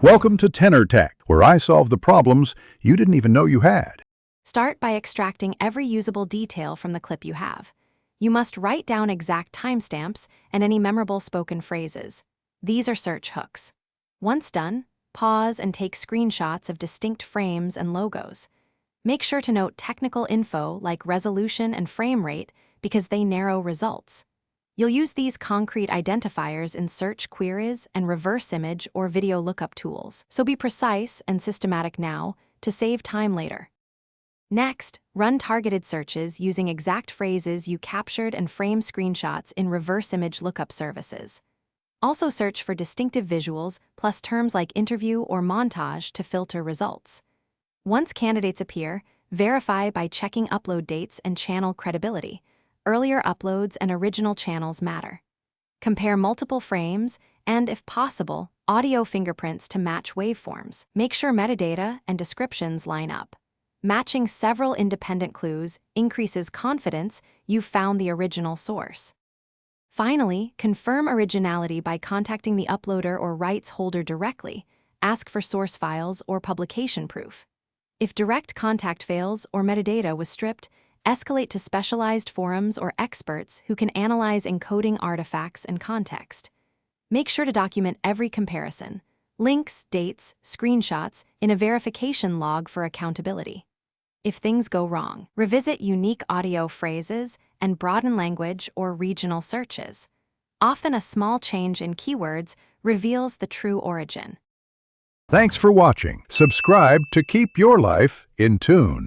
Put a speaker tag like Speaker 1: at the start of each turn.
Speaker 1: Welcome to Tenor Tech, where I solve the problems you didn't even know you had.
Speaker 2: Start by extracting every usable detail from the clip you have. You must write down exact timestamps and any memorable spoken phrases. These are search hooks. Once done, pause and take screenshots of distinct frames and logos. Make sure to note technical info like resolution and frame rate because they narrow results. You'll use these concrete identifiers in search queries and reverse image or video lookup tools, so be precise and systematic now to save time later. Next, run targeted searches using exact phrases you captured and frame screenshots in reverse image lookup services. Also search for distinctive visuals plus terms like interview or montage to filter results. Once candidates appear, verify by checking upload dates and channel credibility. Earlier uploads and original channels matter. Compare multiple frames and, if possible, audio fingerprints to match waveforms. Make sure metadata and descriptions line up. Matching several independent clues increases confidence you've found the original source. Finally, confirm originality by contacting the uploader or rights holder directly. Ask for source files or publication proof. If direct contact fails or metadata was stripped, escalate to specialized forums or experts who can analyze encoding artifacts and context. Make sure to document every comparison, links, dates, screenshots, in a verification log for accountability. If things go wrong, revisit unique audio phrases and broaden language or regional searches. Often a small change in keywords reveals the true origin.
Speaker 1: Thanks for watching. Subscribe to keep your life in tune.